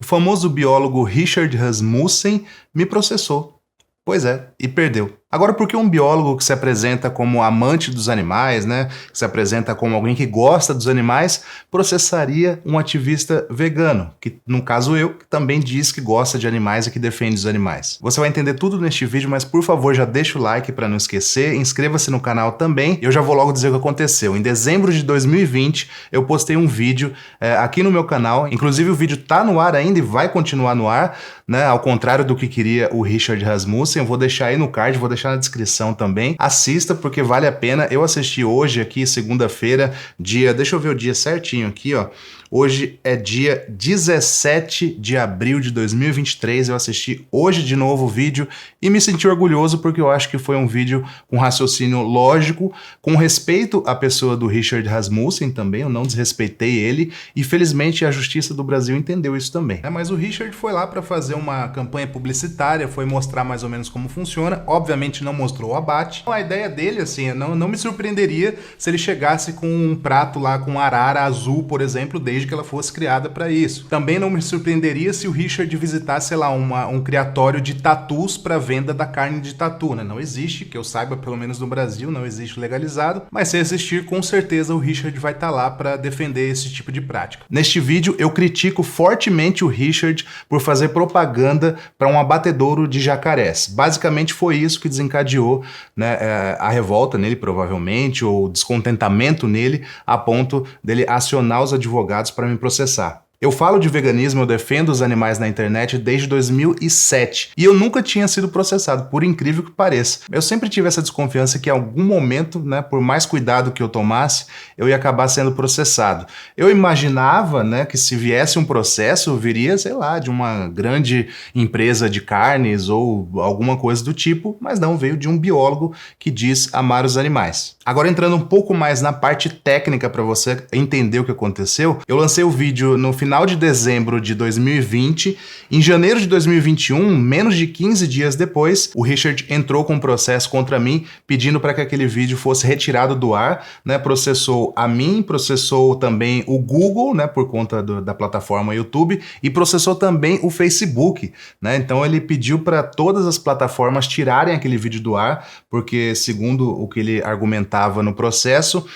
famoso biólogo Richard Rasmussen me processou. Pois é, e perdeu. Agora, por que um biólogo que se apresenta como amante dos animais, né, que se apresenta como alguém que gosta dos animais, processaria um ativista vegano, que no caso eu, que também diz que gosta de animais e que defende os animais? Você vai entender tudo neste vídeo, mas por favor já deixa o like para não esquecer, inscreva-se no canal também, e eu já vou logo dizer o que aconteceu. Em dezembro de 2020, eu postei um vídeo aqui no meu canal, inclusive o vídeo tá no ar ainda e vai continuar no ar, né, ao contrário do que queria o Richard Rasmussen. Eu vou deixar aí no card, vou deixar na descrição também. Assista porque vale a pena. Eu assisti hoje aqui, segunda-feira, deixa eu ver o dia certinho aqui, ó. Hoje é dia 17 de abril de 2023, eu assisti hoje de novo o vídeo e me senti orgulhoso porque eu acho que foi um vídeo com raciocínio lógico, com respeito à pessoa do Richard Rasmussen também, eu não desrespeitei ele e felizmente a Justiça do Brasil entendeu isso também. Mas o Richard foi lá para fazer uma campanha publicitária, foi mostrar mais ou menos como funciona, obviamente não mostrou o abate. A ideia dele, assim, não me surpreenderia se ele chegasse com um prato lá com arara azul, por exemplo, desde que ela fosse criada para isso. Também não me surpreenderia se o Richard visitasse, sei lá, um criatório de tatus para venda da carne de tatu, né? Não existe, que eu saiba, pelo menos no Brasil, não existe legalizado, mas se existir, com certeza o Richard vai estar lá para defender esse tipo de prática. Neste vídeo, eu critico fortemente o Richard por fazer propaganda para um abatedouro de jacarés. Basicamente foi isso que desencadeou, né, a revolta nele, provavelmente, ou o descontentamento nele, a ponto dele acionar os advogados para me processar. Eu falo de veganismo, eu defendo os animais na internet desde 2007 e eu nunca tinha sido processado, por incrível que pareça. Eu sempre tive essa desconfiança que em algum momento, né, por mais cuidado que eu tomasse, eu ia acabar sendo processado. Eu imaginava, né, que se viesse um processo, viria, sei lá, de uma grande empresa de carnes ou alguma coisa do tipo, mas não, veio de um biólogo que diz amar os animais. Agora, entrando um pouco mais na parte técnica para você entender o que aconteceu, eu lancei o vídeo no final de dezembro de 2020. Em janeiro de 2021, menos de 15 dias depois, o Richard entrou com um processo contra mim, pedindo para que aquele vídeo fosse retirado do ar, né? Processou a mim, processou também o Google, né? Por conta da plataforma YouTube, e processou também o Facebook, né? Então ele pediu para todas as plataformas tirarem aquele vídeo do ar, porque segundo o que ele argumentava no processo,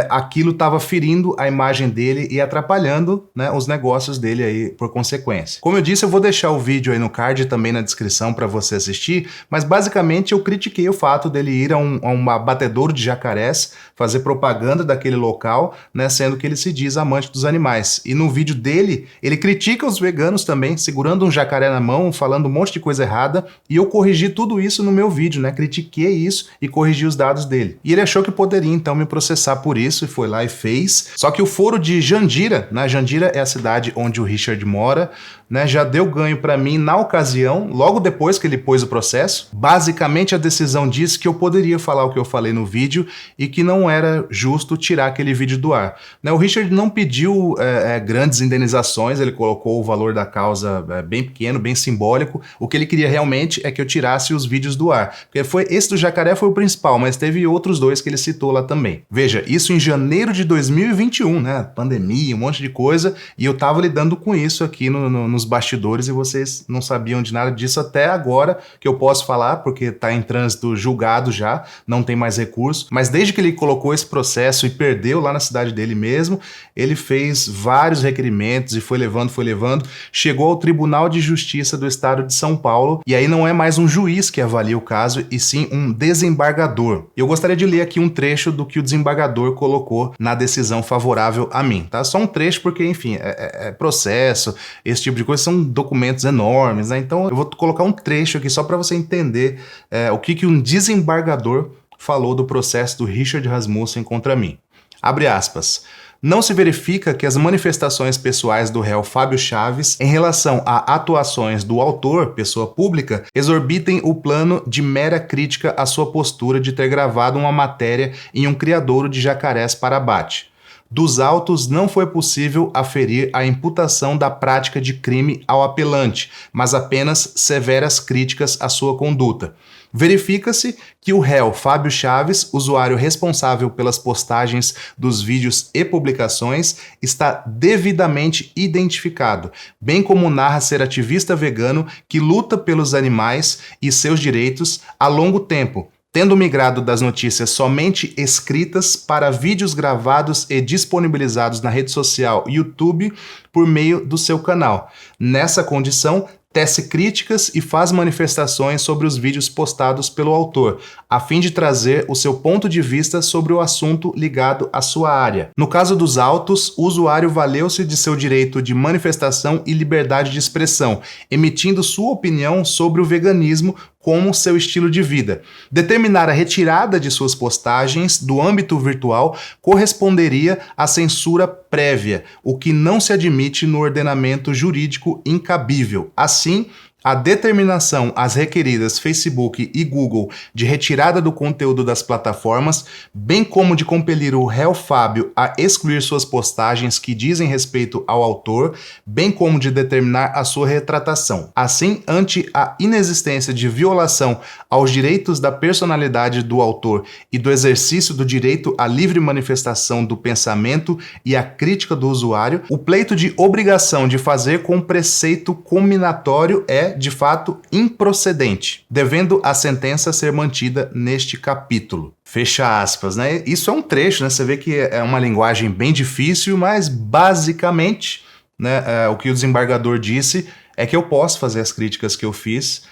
aquilo estava ferindo a imagem dele e atrapalhando, né, os negócios dele aí por consequência. Como eu disse, eu vou deixar o vídeo aí no card e também na descrição para você assistir, mas basicamente eu critiquei o fato dele ir a um abatedouro de jacarés, fazer propaganda daquele local, né, sendo que ele se diz amante dos animais. E no vídeo dele, ele critica os veganos também, segurando um jacaré na mão, falando um monte de coisa errada, e eu corrigi tudo isso no meu vídeo, né, critiquei isso e corrigi os dados dele. E ele achou que poderia então me processar por isso e foi lá e fez. Só que o foro de Jandira, né? Jandira é a cidade onde o Richard mora, né? Já deu ganho para mim na ocasião, logo depois que ele pôs o processo. Basicamente a decisão diz que eu poderia falar o que eu falei no vídeo e que não era justo tirar aquele vídeo do ar, né? O Richard não pediu grandes indenizações, ele colocou o valor da causa bem pequeno, bem simbólico. O que ele queria realmente é que eu tirasse os vídeos do ar, porque esse do jacaré foi o principal, mas teve outros dois que ele citou lá também. Veja, isso em janeiro de 2021, né? Pandemia, um monte de coisa, e eu tava lidando com isso aqui nos bastidores e vocês não sabiam de nada disso até agora que eu posso falar, porque tá em trânsito julgado já, não tem mais recurso, mas desde que ele colocou esse processo e perdeu lá na cidade dele mesmo, ele fez vários requerimentos e foi levando, chegou ao Tribunal de Justiça do Estado de São Paulo, e aí não é mais um juiz que avalia o caso, e sim um desembargador. Eu gostaria de ler aqui um trecho do que o desembargador colocou na decisão favorável a mim, tá? Só um trecho porque, enfim, é processo, esse tipo de coisa são documentos enormes, né? Então eu vou colocar um trecho aqui só para você entender o que um desembargador falou do processo do Richard Rasmussen contra mim. Abre aspas. Não se verifica que as manifestações pessoais do réu Fábio Chaves em relação a atuações do autor, pessoa pública, exorbitem o plano de mera crítica à sua postura de ter gravado uma matéria em um criadouro de jacarés para abate. Dos autos não foi possível aferir a imputação da prática de crime ao apelante, mas apenas severas críticas à sua conduta. Verifica-se que o réu Fábio Chaves, usuário responsável pelas postagens dos vídeos e publicações, está devidamente identificado, bem como narra ser ativista vegano que luta pelos animais e seus direitos há longo tempo, tendo migrado das notícias somente escritas para vídeos gravados e disponibilizados na rede social YouTube por meio do seu canal. Nessa condição, tece críticas e faz manifestações sobre os vídeos postados pelo autor, a fim de trazer o seu ponto de vista sobre o assunto ligado à sua área. No caso dos autos, o usuário valeu-se de seu direito de manifestação e liberdade de expressão, emitindo sua opinião sobre o veganismo como seu estilo de vida. Determinar a retirada de suas postagens do âmbito virtual corresponderia à censura prévia, o que não se admite no ordenamento jurídico incabível. Assim, a determinação às requeridas Facebook e Google de retirada do conteúdo das plataformas, bem como de compelir o réu Fábio a excluir suas postagens que dizem respeito ao autor, bem como de determinar a sua retratação. Assim, ante a inexistência de violação aos direitos da personalidade do autor e do exercício do direito à livre manifestação do pensamento e à crítica do usuário, o pleito de obrigação de fazer com preceito cominatório é, de fato, improcedente, devendo a sentença ser mantida neste capítulo. Fecha aspas, né? Isso é um trecho, né? Você vê que é uma linguagem bem difícil, mas basicamente, né, o que o desembargador disse é que eu posso fazer as críticas que eu fiz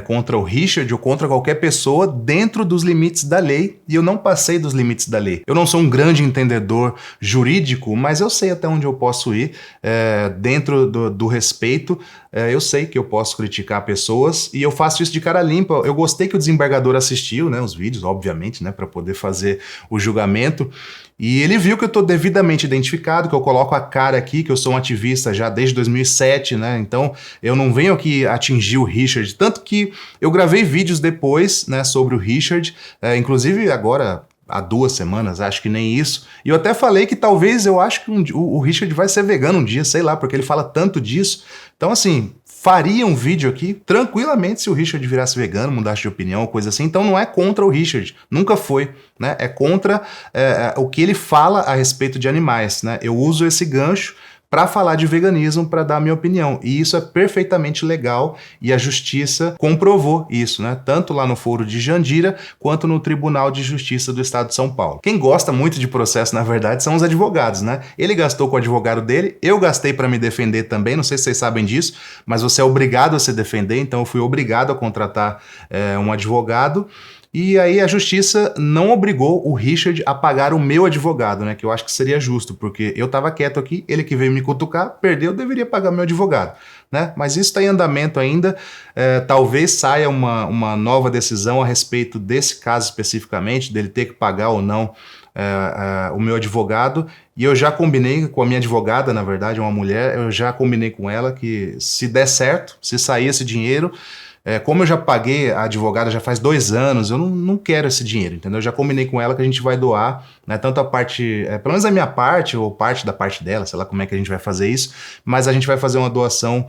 contra o Richard ou contra qualquer pessoa dentro dos limites da lei, e eu não passei dos limites da lei. Eu não sou um grande entendedor jurídico, mas eu sei até onde eu posso ir dentro do respeito. Eu sei que eu posso criticar pessoas e eu faço isso de cara limpa. Eu gostei que o desembargador assistiu, né, os vídeos, obviamente, né, para poder fazer o julgamento. E ele viu que eu estou devidamente identificado, que eu coloco a cara aqui, que eu sou um ativista já desde 2007, né? Então eu não venho aqui atingir o Richard, tanto que eu gravei vídeos depois, né, sobre o Richard, inclusive agora há 2 semanas, acho que nem isso. E eu até falei que talvez eu acho que o Richard vai ser vegano um dia, sei lá, porque ele fala tanto disso. Então assim, faria um vídeo aqui tranquilamente se o Richard virasse vegano, mudasse de opinião, coisa assim. Então não é contra o Richard, nunca foi, né? É contra o que ele fala a respeito de animais, né? Eu uso esse gancho para falar de veganismo, para dar a minha opinião. E isso é perfeitamente legal e a justiça comprovou isso, né? Tanto lá no Foro de Jandira, quanto no Tribunal de Justiça do Estado de São Paulo. Quem gosta muito de processo, na verdade, são os advogados, né? Ele gastou com o advogado dele, eu gastei para me defender também, não sei se vocês sabem disso, mas você é obrigado a se defender, então eu fui obrigado a contratar um advogado. E aí a justiça não obrigou o Richard a pagar o meu advogado, né? Que eu acho que seria justo, porque eu estava quieto aqui, ele que veio me cutucar, perdeu, deveria pagar meu advogado, né? Mas isso está em andamento ainda, talvez saia uma nova decisão a respeito desse caso especificamente, dele ter que pagar ou não o meu advogado, e eu já combinei com a minha advogada, na verdade, uma mulher, eu já combinei com ela que se der certo, se sair esse dinheiro, como eu já paguei a advogada já faz 2 anos, eu não quero esse dinheiro, entendeu? Eu já combinei com ela que a gente vai doar, né, tanto a parte, pelo menos a minha parte, ou parte da parte dela, sei lá como é que a gente vai fazer isso, mas a gente vai fazer uma doação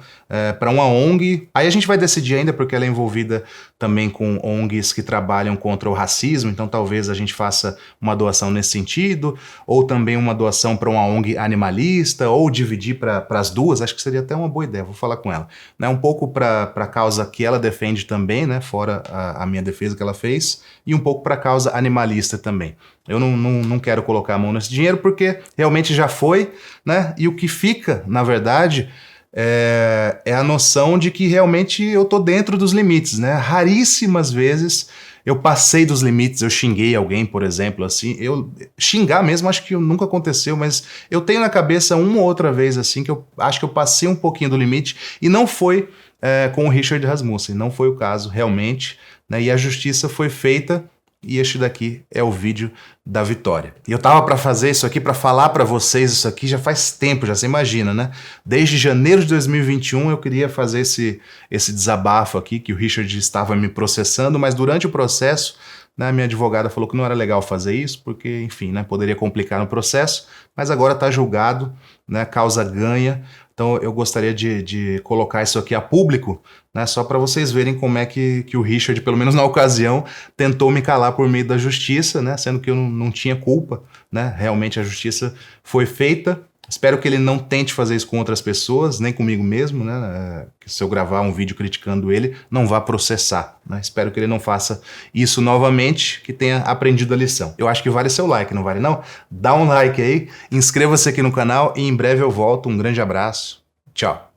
para uma ONG, aí a gente vai decidir ainda, porque ela é envolvida também com ONGs que trabalham contra o racismo, então talvez a gente faça uma doação nesse sentido, ou também uma doação para uma ONG animalista, ou dividir para as duas, acho que seria até uma boa ideia, vou falar com ela, né, um pouco para a causa que ela defende também, né, fora a minha defesa que ela fez, e um pouco para a causa animalista também. Eu não quero colocar a mão nesse dinheiro porque realmente já foi, né, e o que fica, na verdade, é a noção de que realmente eu tô dentro dos limites, né, raríssimas vezes eu passei dos limites, eu xinguei alguém, por exemplo, assim, xingar mesmo acho que nunca aconteceu, mas eu tenho na cabeça uma ou outra vez, assim, que eu acho que eu passei um pouquinho do limite, e não foi com o Richard Rasmussen, não foi o caso realmente, né, e a justiça foi feita, e este daqui é o vídeo da vitória. E eu tava para fazer isso aqui, para falar para vocês isso aqui já faz tempo, já você imagina, né? Desde janeiro de 2021 eu queria fazer esse desabafo aqui, que o Richard estava me processando, mas durante o processo, né? Minha advogada falou que não era legal fazer isso, porque, enfim, né, poderia complicar no processo, mas agora está julgado, né, causa ganha. Então eu gostaria de colocar isso aqui a público, né, só para vocês verem como é que o Richard, pelo menos na ocasião, tentou me calar por meio da justiça, né, sendo que eu não tinha culpa, né, realmente a justiça foi feita. Espero que ele não tente fazer isso com outras pessoas, nem comigo mesmo, né? Que se eu gravar um vídeo criticando ele, não vá processar, né? Espero que ele não faça isso novamente, que tenha aprendido a lição. Eu acho que vale seu like, não vale não? Dá um like aí, inscreva-se aqui no canal e em breve eu volto. Um grande abraço. Tchau.